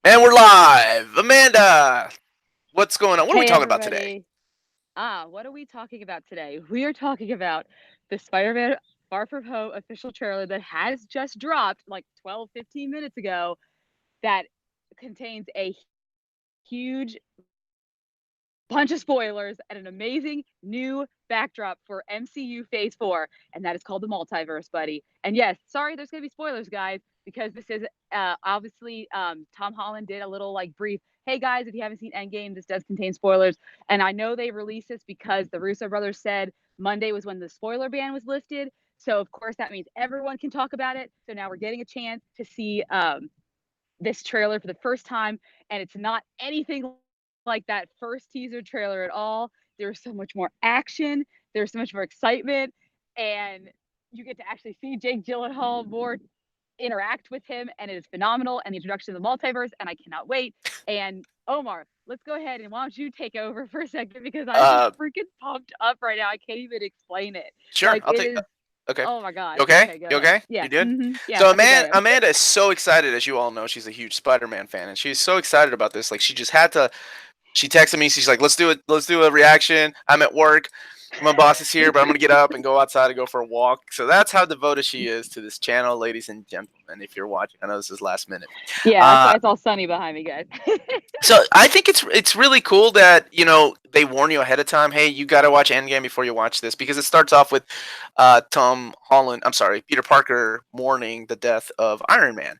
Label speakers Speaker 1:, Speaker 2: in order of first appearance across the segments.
Speaker 1: And we're live. Amanda, what's going on? What are we
Speaker 2: Hey
Speaker 1: talking about today?
Speaker 2: everybody. What are we talking about today? We are talking about the Spider-Man Far From Home official trailer that has just dropped like 12, 15 minutes ago that contains a huge bunch of spoilers and an amazing new backdrop for MCU Phase 4, and that is called the multiverse, buddy. And yes, sorry, there's going to be spoilers, guys, because this is obviously Tom Holland did a little like brief. Hey guys, if you haven't seen Endgame, this does contain spoilers. And I know they released this because the Russo brothers said Monday was when the spoiler ban was lifted. So, of course, that means everyone can talk about it. So now we're getting a chance to see this trailer for the first time, and it's not anything like that first teaser trailer at all. There's so much more action, there's so much more excitement, and you get to actually see Jake Gyllenhaal more interact with him, and it is phenomenal. And the introduction of the multiverse, and I cannot wait. And Omar, let's go ahead and why don't you take over for a second because I'm just
Speaker 1: Uh,
Speaker 2: freaking pumped up right now. I can't even explain it.
Speaker 1: sure.
Speaker 2: Like
Speaker 1: I'll
Speaker 2: it
Speaker 1: take.
Speaker 2: is.
Speaker 1: Okay.
Speaker 2: Oh my
Speaker 1: You
Speaker 2: gosh.
Speaker 1: okay?
Speaker 2: Okay, go
Speaker 1: You
Speaker 2: ahead.
Speaker 1: okay?
Speaker 2: Yeah.
Speaker 1: You good?
Speaker 2: Yeah.
Speaker 1: So
Speaker 2: Okay, go ahead.
Speaker 1: Amanda is so excited, as you all know. She's a huge Spider-Man fan, and she's so excited about this. Like she just had to. She texted me. She's like, "Let's do it. Let's do a reaction. I'm at work. My boss is here, but I'm gonna get up and go outside and go for a walk." So that's how devoted she is to this channel, ladies and gentlemen. If you're watching, I know this is last minute.
Speaker 2: Yeah, that's
Speaker 1: Uh,
Speaker 2: why it's all sunny behind me, guys.
Speaker 1: So I think it's really cool that they warn you ahead of time. Hey, you got to watch Endgame before you watch this because it starts off with Tom Holland. I'm sorry, Peter Parker mourning the death of Iron Man,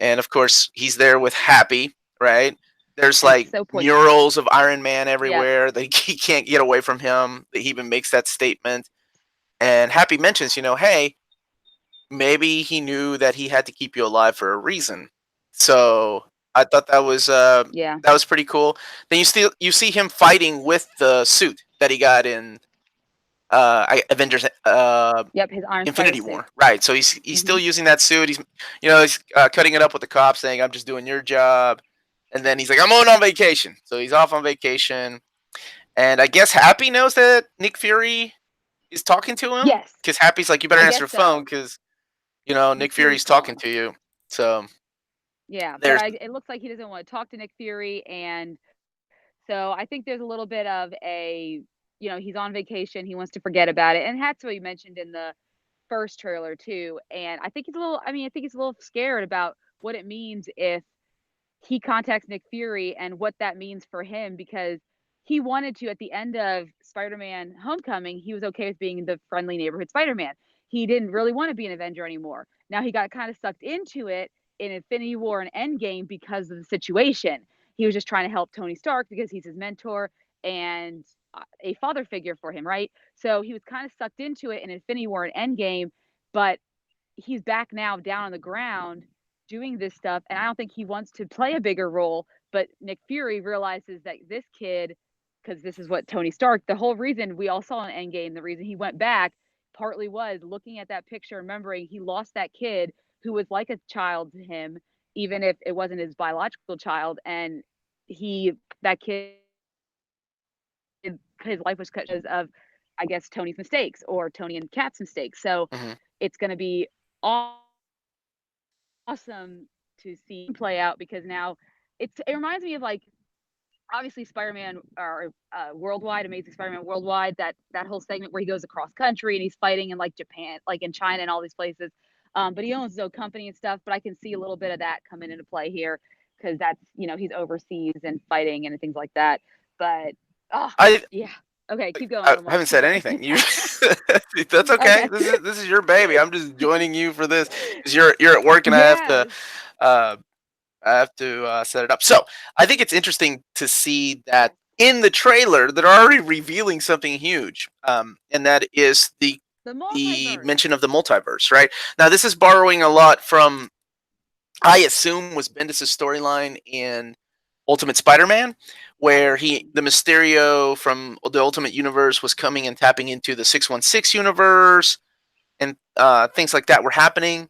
Speaker 1: and of course he's there with Happy. Right? There's
Speaker 2: And it's
Speaker 1: like
Speaker 2: so poignant.
Speaker 1: murals of Iron Man
Speaker 2: Yep.
Speaker 1: everywhere. That he can't get away from him. He even makes that statement, and Happy mentions, hey, maybe he knew that he had to keep you alive for a reason. So I thought
Speaker 2: Yeah.
Speaker 1: that was pretty cool. Then you see him fighting with the suit that he got in Avengers
Speaker 2: Yep, his Iron Spider
Speaker 1: Infinity
Speaker 2: suit.
Speaker 1: War. Right. So he's still
Speaker 2: Mhm.
Speaker 1: using that suit. He's cutting it up with the cops, saying I'm just doing your job. And then he's like, I'm going on vacation. So he's off on vacation. And I guess Happy knows that Nick Fury is talking to him
Speaker 2: Yes.
Speaker 1: because Happy's like, you better
Speaker 2: I
Speaker 1: answer
Speaker 2: guess
Speaker 1: the phone
Speaker 2: so.
Speaker 1: because
Speaker 2: Nick
Speaker 1: Nick
Speaker 2: Fury's
Speaker 1: Fury's talking
Speaker 2: calling.
Speaker 1: to you. So
Speaker 2: Yeah, but
Speaker 1: there's
Speaker 2: it looks like he doesn't want to talk to Nick Fury, and so I think there's a little bit of a, he's on vacation, he wants to forget about it, and that's what you mentioned in the first trailer too. And I think he's a little. I mean, I think he's a little scared about what it means if he contacts Nick Fury and what that means for him because he wanted to at the end of Spider-Man Homecoming, he was okay with being the friendly neighborhood Spider-Man. He didn't really want to be an Avenger anymore. Now he got kind of sucked into it in Infinity War and Endgame because of the situation. He was just trying to help Tony Stark because he's his mentor and a father figure for him, right? So he was kind of sucked into it in Infinity War and Endgame, but he's back now down on the ground doing this stuff, and I don't think he wants to play a bigger role. But Nick Fury realizes that this kid, because this is what Tony Stark, the whole reason we all saw in Endgame, the reason he went back partly was looking at that picture, remembering he lost that kid who was like a child to him, even if it wasn't his biological child, and he that kid his life was cut because of I guess Tony's mistakes or Tony and Cap's mistakes. So
Speaker 1: mhm.
Speaker 2: it's going to be awesome to see him play out because now it reminds me of like obviously Spider-Man or Worldwide, Amazing Spider-Man Worldwide, that whole segment where he goes across country and he's fighting in like Japan, like in China and all these places. But he owns his own company and stuff. But I can see a little bit of that coming into play here because that's he's overseas and fighting and things like that. But oh
Speaker 1: I
Speaker 2: yeah, okay, keep going,
Speaker 1: I
Speaker 2: Omar.
Speaker 1: haven't
Speaker 2: Keep
Speaker 1: said
Speaker 2: going.
Speaker 1: anything. You That's okay.
Speaker 2: Okay.
Speaker 1: This is your baby. I'm just joining you for this. 'Cause you're at work and
Speaker 2: Yes.
Speaker 1: uh I have to set it up. So I think it's interesting to see that in the trailer they're already revealing something huge, and that is
Speaker 2: The
Speaker 1: the
Speaker 2: multiverse.
Speaker 1: mention of the multiverse. Right now, this is borrowing a lot from I assume was Bendis' storyline in Ultimate Spider-Man, where the Mysterio from the Ultimate Universe was coming and tapping into the 616 universe, and things like that were happening.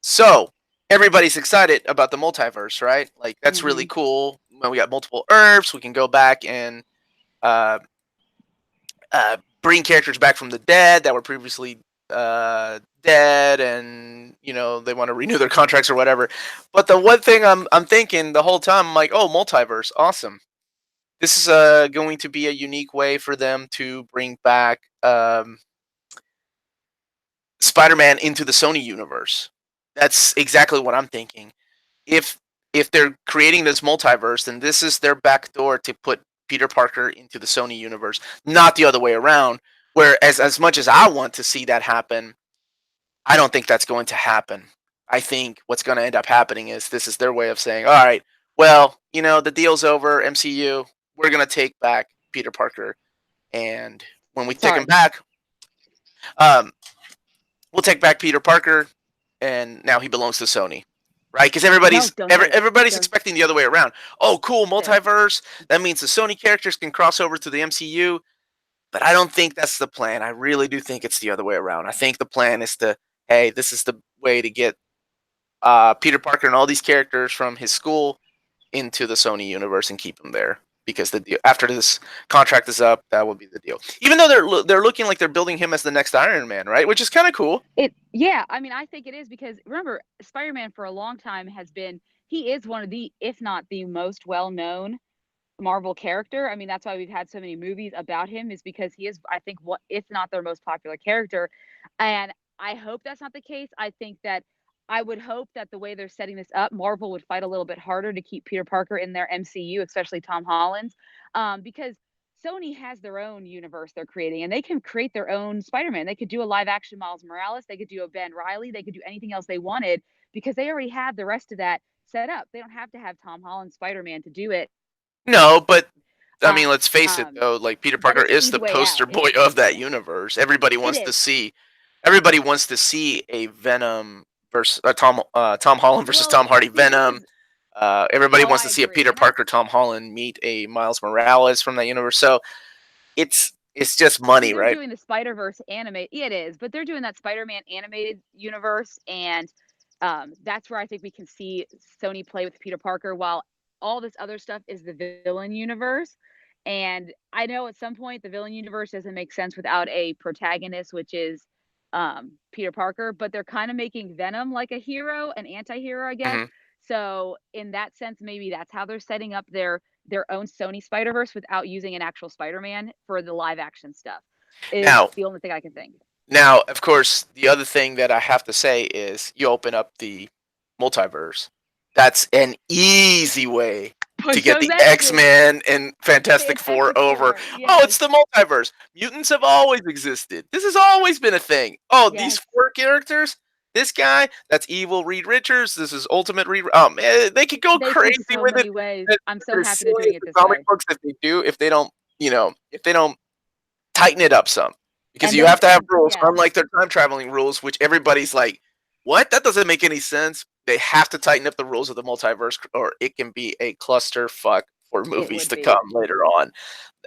Speaker 1: So everybody's excited about the multiverse, right? Like that's really
Speaker 2: Hmm.
Speaker 1: cool. When we got multiple Earths, we can go back and uh, bring characters back from the dead that were previously dead, and they want to renew their contracts or whatever. But the one thing I'm thinking the whole time, I'm like, oh, multiverse, awesome. This is going to be a unique way for them to bring back Spider-Man into the Sony universe. That's exactly what I'm thinking. If if they're creating this multiverse, then this is their back door to put Peter Parker into the Sony universe, not the other way around. Whereas, as much as I want to see that happen, I don't think that's going to happen. I think what's going to end up happening is this is their way of saying, all right, well, the deal's over, MCU. We're going to take back Peter Parker. And when we take him
Speaker 2: Sorry.
Speaker 1: back, um, we'll take back Peter Parker, and now he belongs to Sony, right? Because
Speaker 2: No, don't do it.
Speaker 1: everybody's
Speaker 2: Don't
Speaker 1: expecting the other way around. Oh, cool,
Speaker 2: do it.
Speaker 1: multiverse. That means the Sony characters can cross over to the MCU. But I don't think that's the plan. I really do think it's the other way around. I think the plan is to, hey, this is the way to get Peter Parker and all these characters from his school into the Sony universe and keep them there. Because after this contract is up, that will be the deal. Even though they're looking like they're building him as the next Iron Man, right? Which is kind of cool.
Speaker 2: Yeah, I mean, I think it is because remember, Spider-Man for a long time has been he is one of the, if not the most well-known Marvel character. I mean, that's why we've had so many movies about him is because he is, I think, what if not their most popular character. And I hope that's not the case. I think that I would hope that the way they're setting this up, Marvel would fight a little bit harder to keep Peter Parker in their MCU, especially Tom Holland's, because Sony has their own universe they're creating, and they can create their own Spider-Man. They could do a live action Miles Morales. They could do a Ben Riley. They could do anything else they wanted because they already have the rest of that set up. They don't have to have Tom Holland Spider-Man to do it.
Speaker 1: No, but I mean, let's
Speaker 2: Um,
Speaker 1: face it though. Like Peter
Speaker 2: but
Speaker 1: Parker
Speaker 2: it's an
Speaker 1: is
Speaker 2: easy
Speaker 1: the
Speaker 2: way
Speaker 1: poster
Speaker 2: out.
Speaker 1: boy of that universe.
Speaker 2: It is.
Speaker 1: Everybody wants to see a Venom versus Tom Holland versus
Speaker 2: Well,
Speaker 1: Tom Hardy
Speaker 2: see, this
Speaker 1: Venom.
Speaker 2: is
Speaker 1: Everybody
Speaker 2: oh,
Speaker 1: wants
Speaker 2: I
Speaker 1: to see a
Speaker 2: agree,
Speaker 1: Peter
Speaker 2: and I
Speaker 1: Parker Tom Holland meet a Miles Morales from that universe. So it's just
Speaker 2: see
Speaker 1: money,
Speaker 2: they're
Speaker 1: right?
Speaker 2: doing the Spider-Verse animate. Yeah, it is, but they're doing that Spider-Man animated universe, and that's where I think we can see Sony play with Peter Parker, while all this other stuff is the villain universe. And I know at some point the villain universe doesn't make sense without a protagonist, which is Peter Parker, but they're kind of making Venom like a hero, an anti-hero, I guess.
Speaker 1: Hmm.
Speaker 2: So in that sense, maybe that's how they're setting up their own Sony Spider-Verse without using an actual Spider-Man for the live action stuff, is
Speaker 1: Now,
Speaker 2: the only thing I can think.
Speaker 1: now, of course, the other thing that I have to say is you open up the multiverse. That's an easy way to
Speaker 2: Push
Speaker 1: get
Speaker 2: those
Speaker 1: the
Speaker 2: X's.
Speaker 1: X-Men and Fantastic Four
Speaker 2: Fantastic
Speaker 1: over.
Speaker 2: Four.
Speaker 1: Oh,
Speaker 2: Yes.
Speaker 1: it's the multiverse. Mutants have always existed. This has always been a thing. Oh, these
Speaker 2: Yes.
Speaker 1: four characters. This guy, that's evil Reed Richards. This is Ultimate Reed. They could go
Speaker 2: They could
Speaker 1: crazy
Speaker 2: so
Speaker 1: with it.
Speaker 2: many ways.
Speaker 1: It's
Speaker 2: I'm so
Speaker 1: as
Speaker 2: happy they're
Speaker 1: silly
Speaker 2: doing
Speaker 1: as
Speaker 2: it
Speaker 1: the
Speaker 2: this
Speaker 1: comic
Speaker 2: way.
Speaker 1: books if they don't tighten it up some, because
Speaker 2: And
Speaker 1: you have
Speaker 2: they
Speaker 1: to have
Speaker 2: and
Speaker 1: rules.
Speaker 2: yes.
Speaker 1: Unlike their time traveling rules, which everybody's like, "What? That doesn't make any sense." They have to tighten up the rules of the multiverse, or it can be a cluster fuck for
Speaker 2: It
Speaker 1: movies
Speaker 2: would
Speaker 1: to
Speaker 2: be.
Speaker 1: come later on.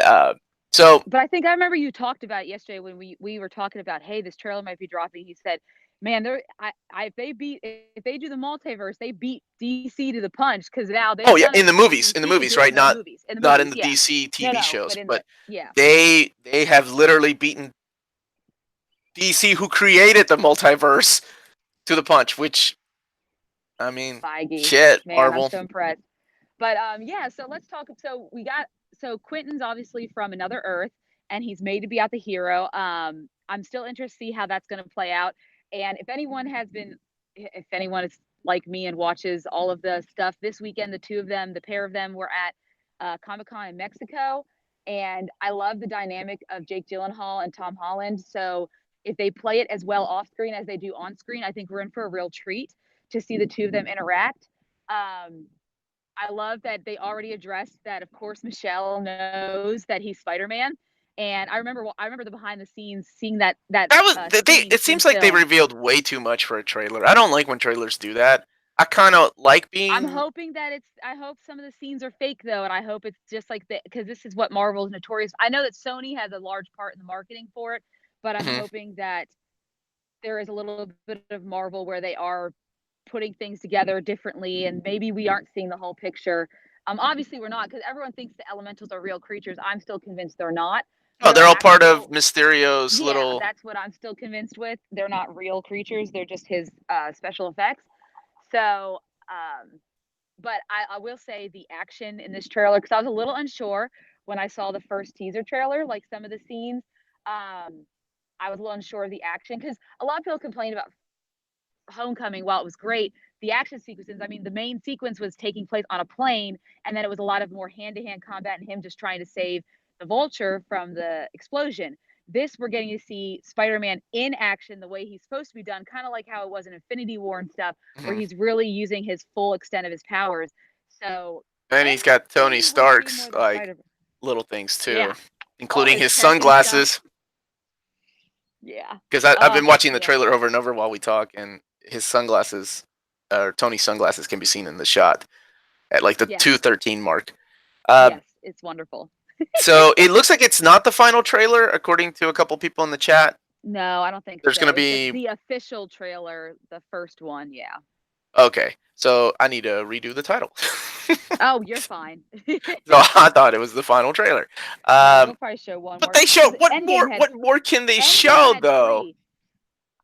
Speaker 1: Uh, so,
Speaker 2: But I think I remember you talked about it yesterday when we were talking about, "Hey, this trailer might be dropping." He said, "Man, they're if they do the multiverse, they beat DC to the punch because now
Speaker 1: oh
Speaker 2: they've
Speaker 1: yeah,
Speaker 2: done everything
Speaker 1: in the
Speaker 2: DC could
Speaker 1: movies,
Speaker 2: do
Speaker 1: right?
Speaker 2: in the movies. In the
Speaker 1: Not in
Speaker 2: movies,
Speaker 1: the
Speaker 2: yeah.
Speaker 1: DC
Speaker 2: No,
Speaker 1: TV
Speaker 2: no,
Speaker 1: shows,
Speaker 2: but in
Speaker 1: but
Speaker 2: the yeah,
Speaker 1: they have literally beaten DC, who created the multiverse, to the punch. Which, I mean,
Speaker 2: Feige.
Speaker 1: shit,
Speaker 2: Man, I'm
Speaker 1: Marvel.
Speaker 2: so impressed. But yeah, so let's talk. So we got so Quentin's obviously from another Earth, and he's made to be out the hero. I'm still interested to see how that's going to play out. And if anyone is like me and watches all of the stuff this weekend, the pair of them were at Comic Con in Mexico, and I love the dynamic of Jake Gyllenhaal and Tom Holland. So if they play it as well off screen as they do on screen, I think we're in for a real treat to see the two of them interact. Um, I love that they already addressed that. Of course, Michelle knows that he's Spider Man, and I remember the behind the scenes seeing
Speaker 1: That was they.
Speaker 2: scene
Speaker 1: It
Speaker 2: in
Speaker 1: seems like they
Speaker 2: film.
Speaker 1: revealed way too much for a trailer. I don't like when trailers do that. I kind of like
Speaker 2: I'm
Speaker 1: being.
Speaker 2: hoping that it's. I hope some of the scenes are fake though, and I hope it's just like that because this is what Marvel's notorious. I know that Sony has a large part in the marketing for it, but I'm
Speaker 1: Mhm.
Speaker 2: hoping that there is a little bit of Marvel where they are putting things together differently, and maybe we aren't seeing the whole picture. Obviously we're not because everyone thinks the elementals are real creatures. I'm still convinced they're not.
Speaker 1: Oh,
Speaker 2: they're
Speaker 1: they're all part of
Speaker 2: actual.
Speaker 1: Mysterio's
Speaker 2: Yeah,
Speaker 1: little.
Speaker 2: that's what I'm still convinced with. They're not real creatures. They're just his special effects. So, but I will say the action in this trailer, because I was a little unsure when I saw the first teaser trailer, like some of the scenes. I was a little unsure of the action because a lot of people complained about Homecoming. While it was great, the action sequences, I mean, the main sequence was taking place on a plane, and then it was a lot of more hand to hand combat and him just trying to save the vulture from the explosion. This, we're getting to see Spider Man in action the way he's supposed to be done, kind of like how it was in Infinity War and stuff, where
Speaker 1: Mhm.
Speaker 2: he's really using his full extent of his powers. So,
Speaker 1: And
Speaker 2: and
Speaker 1: he's got Tony
Speaker 2: maybe we'll see more
Speaker 1: Stark's
Speaker 2: of the
Speaker 1: like
Speaker 2: Spider.
Speaker 1: little things too,
Speaker 2: Yeah, all
Speaker 1: including
Speaker 2: his
Speaker 1: his
Speaker 2: tech and stuff.
Speaker 1: sunglasses.
Speaker 2: Yeah.
Speaker 1: Because I've been watching the
Speaker 2: Yeah.
Speaker 1: trailer over and over while we talk, and his sunglasses, or Tony's sunglasses, can be seen in the shot at like the
Speaker 2: Yes.
Speaker 1: 2:13 mark. Um,
Speaker 2: Yes. It's wonderful.
Speaker 1: so it looks like it's not the final trailer, according to a couple people in the chat.
Speaker 2: No, I don't think
Speaker 1: There's gonna
Speaker 2: so. It's
Speaker 1: be
Speaker 2: the official trailer, the first one, yeah.
Speaker 1: okay. So I need to redo the title.
Speaker 2: Oh, you're fine.
Speaker 1: So I thought it was the final trailer.
Speaker 2: No, they'll
Speaker 1: Um,
Speaker 2: probably show one
Speaker 1: but
Speaker 2: more
Speaker 1: they show
Speaker 2: because
Speaker 1: what
Speaker 2: Endgame
Speaker 1: more?
Speaker 2: had
Speaker 1: What more can they
Speaker 2: Endgame
Speaker 1: show
Speaker 2: had
Speaker 1: though?
Speaker 2: 3.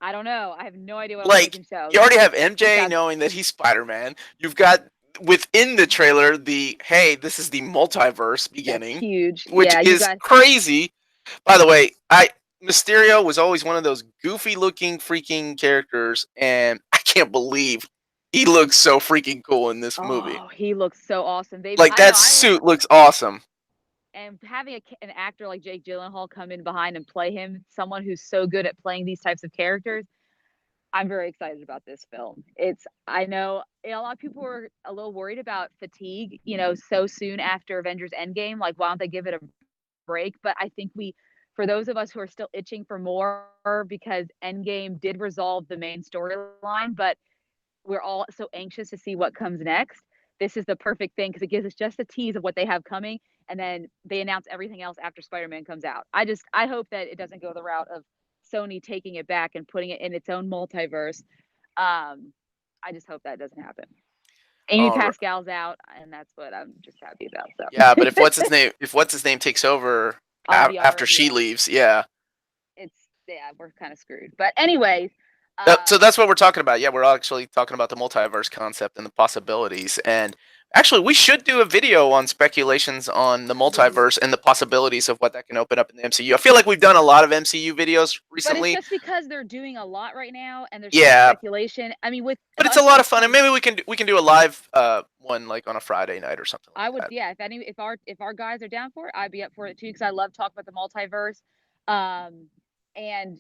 Speaker 2: I don't know. I have no idea what else they
Speaker 1: Like
Speaker 2: can show.
Speaker 1: you already have
Speaker 2: Just
Speaker 1: MJ
Speaker 2: got
Speaker 1: knowing that he's Spider-Man. You've got within the trailer the hey, this is the multiverse
Speaker 2: that's
Speaker 1: beginning,
Speaker 2: huge.
Speaker 1: which
Speaker 2: Yeah, you
Speaker 1: is
Speaker 2: got
Speaker 1: crazy. By the way, I Mysterio was always one of those goofy looking freaking characters, and I can't believe he looks so freaking cool in this movie.
Speaker 2: oh, he looks so awesome. They
Speaker 1: Like
Speaker 2: I know
Speaker 1: that
Speaker 2: I was
Speaker 1: suit looks awesome.
Speaker 2: and having an actor like Jake Gyllenhaal come in behind and play him, someone who's so good at playing these types of characters, I'm very excited about this film. I know a lot of people were a little worried about fatigue, so soon after Avengers Endgame. Like, why don't they give it a break? But I think for those of us who are still itching for more, because Endgame did resolve the main storyline, but we're all so anxious to see what comes next. This is the perfect thing because it gives us just a tease of what they have coming, and then they announce everything else after Spider-Man comes out. I hope that it doesn't go the route of Sony taking it back and putting it in its own multiverse. I just hope that doesn't happen. Amy
Speaker 1: All right.
Speaker 2: Pascal's out, and that's what I'm just happy about.
Speaker 1: Yeah, but
Speaker 2: So
Speaker 1: if what's his name takes over
Speaker 2: I'll be all
Speaker 1: after
Speaker 2: right.
Speaker 1: she
Speaker 2: Yeah,
Speaker 1: leaves, yeah.
Speaker 2: we're kind of screwed. But anyways,
Speaker 1: So that's what we're talking about. Yeah, we're actually talking about the multiverse concept and the possibilities. And actually, we should do a video on speculations on the multiverse and the possibilities of what that can open up in the MCU. I feel like we've done a lot of MCU videos
Speaker 2: but it's
Speaker 1: recently.
Speaker 2: just because they're doing a lot right now, and there's so much
Speaker 1: Yeah,
Speaker 2: speculation. I mean, with
Speaker 1: but it's a
Speaker 2: us
Speaker 1: lot of
Speaker 2: just
Speaker 1: fun, and
Speaker 2: coming
Speaker 1: maybe we can do a live one like on a Friday night or something like
Speaker 2: I would,
Speaker 1: that.
Speaker 2: yeah. If our guys are down for it, I'd be up for it too because I love talking about the multiverse. Um, and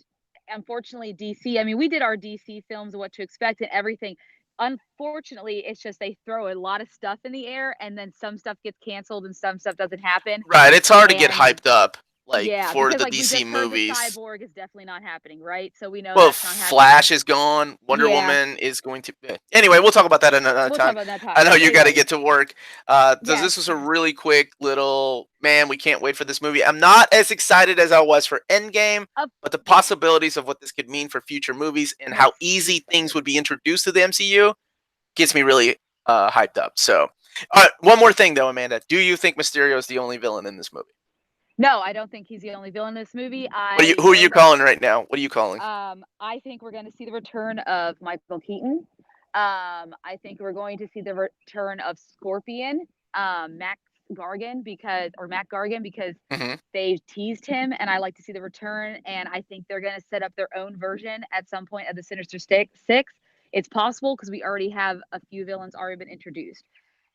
Speaker 2: unfortunately, DC. I mean, we did our DC films, what to expect, and everything. Unfortunately, it's just they throw a lot of stuff in the air, and then some stuff gets canceled and some stuff doesn't happen.
Speaker 1: Right, it's hard to get
Speaker 2: And
Speaker 1: hyped up like
Speaker 2: yeah,
Speaker 1: for
Speaker 2: because
Speaker 1: the
Speaker 2: like we
Speaker 1: DC
Speaker 2: just heard the
Speaker 1: movies.
Speaker 2: cyborg is definitely not happening, right? So we know
Speaker 1: Well,
Speaker 2: that's not happening.
Speaker 1: Flash is gone. Wonder
Speaker 2: Yeah,
Speaker 1: Woman is going to. Anyway, we'll talk about that another
Speaker 2: we'll talk
Speaker 1: time.
Speaker 2: about that
Speaker 1: I
Speaker 2: time.
Speaker 1: know
Speaker 2: But
Speaker 1: you got to
Speaker 2: anyways,
Speaker 1: get to work.
Speaker 2: yes,
Speaker 1: This was a really quick little man. We can't wait for this movie. I'm not as excited as I was for Endgame, but the
Speaker 2: yeah,
Speaker 1: possibilities of what this could mean for future movies and how
Speaker 2: makes me
Speaker 1: easy things
Speaker 2: excited.
Speaker 1: would be introduced to the MCU gets me really hyped up. So, one more thing though, Amanda. Do you think Mysterio is the only villain in this movie?
Speaker 2: No, I don't think he's the only villain in this movie.
Speaker 1: Who are you calling right now? What are you calling?
Speaker 2: I think we're going to see the return of Michael Keaton. I think we're going to see the return of Scorpion, Mac Gargan because
Speaker 1: Hmm.
Speaker 2: they've teased him, and I like to see the return. And I think they're going to set up their own version at some point of the Sinister Six. It's possible because we already have a few villains already been introduced,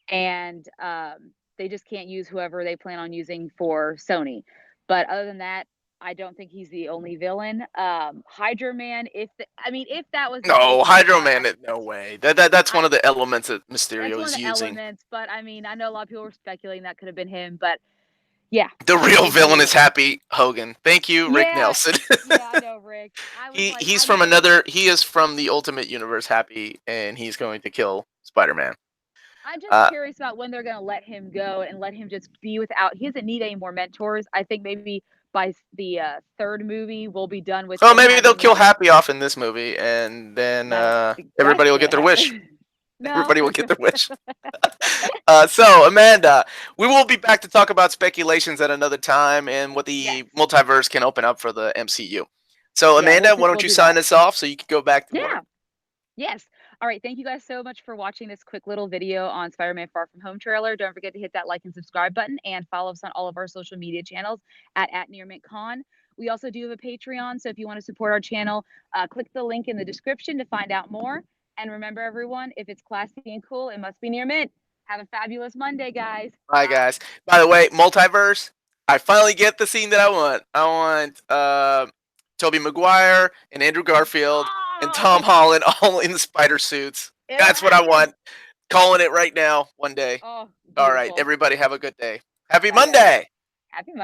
Speaker 2: and they just can't use whoever they plan on using for Sony. But other than that, I don't think he's the only villain. Hydra Man, if that was the case,
Speaker 1: No,
Speaker 2: then
Speaker 1: Hydro Man. No way. That's
Speaker 2: I
Speaker 1: one of the elements that
Speaker 2: that's
Speaker 1: Mysterio
Speaker 2: one of
Speaker 1: is
Speaker 2: the
Speaker 1: using.
Speaker 2: elements. But I mean, I know a lot of people were speculating that could have been him. But yeah,
Speaker 1: The real
Speaker 2: maybe
Speaker 1: villain
Speaker 2: he
Speaker 1: is
Speaker 2: is.
Speaker 1: Happy Hogan. Thank you, Rick
Speaker 2: Yeah,
Speaker 1: Nelson.
Speaker 2: yeah, I know, Rick. I was like,
Speaker 1: He's
Speaker 2: I
Speaker 1: from
Speaker 2: know.
Speaker 1: another. He is from the Ultimate Universe, Happy, and he's going to kill Spider-Man.
Speaker 2: I'm just
Speaker 1: Uh,
Speaker 2: curious about when they're going to let him go and let him just be without. He doesn't need any more mentors. I think maybe by the third movie, we'll be done with
Speaker 1: oh,
Speaker 2: him
Speaker 1: maybe they'll
Speaker 2: having
Speaker 1: kill
Speaker 2: like
Speaker 1: Happy off in this movie, and then
Speaker 2: that's
Speaker 1: everybody will get
Speaker 2: gonna
Speaker 1: their wish.
Speaker 2: happen. No.
Speaker 1: Everybody will get their wish. So, Amanda, we will be back to talk about speculations at another time and what
Speaker 2: Yes.
Speaker 1: the multiverse can open up for the MCU. So,
Speaker 2: Yeah,
Speaker 1: Amanda, why don't
Speaker 2: we'll
Speaker 1: you
Speaker 2: do
Speaker 1: sign
Speaker 2: that.
Speaker 1: us off so you can go back to work?
Speaker 2: Yeah. Yes. All right. Thank you guys so much for watching this quick little video on Spider-Man Far From Home trailer. Don't forget to hit that like and subscribe button and follow us on all of our social media channels at NearMintCon. We also do have a Patreon, so if you want to support our channel, click the link in the description to find out more. And remember, everyone, if it's classy and cool, it must be Near Mint. Have a fabulous Monday, guys.
Speaker 1: Bye, guys. By the way, multiverse, I finally get the scene that I want. I want Tobey Maguire and Andrew Garfield and Tom
Speaker 2: Oh,
Speaker 1: Holland all in the spider suits.
Speaker 2: it'll
Speaker 1: That's what I
Speaker 2: happen.
Speaker 1: want. Calling it right now, one day.
Speaker 2: Oh,
Speaker 1: All right,
Speaker 2: beautiful.
Speaker 1: everybody have a good day. Happy
Speaker 2: Bye, guys.
Speaker 1: Monday.
Speaker 2: Happy Monday.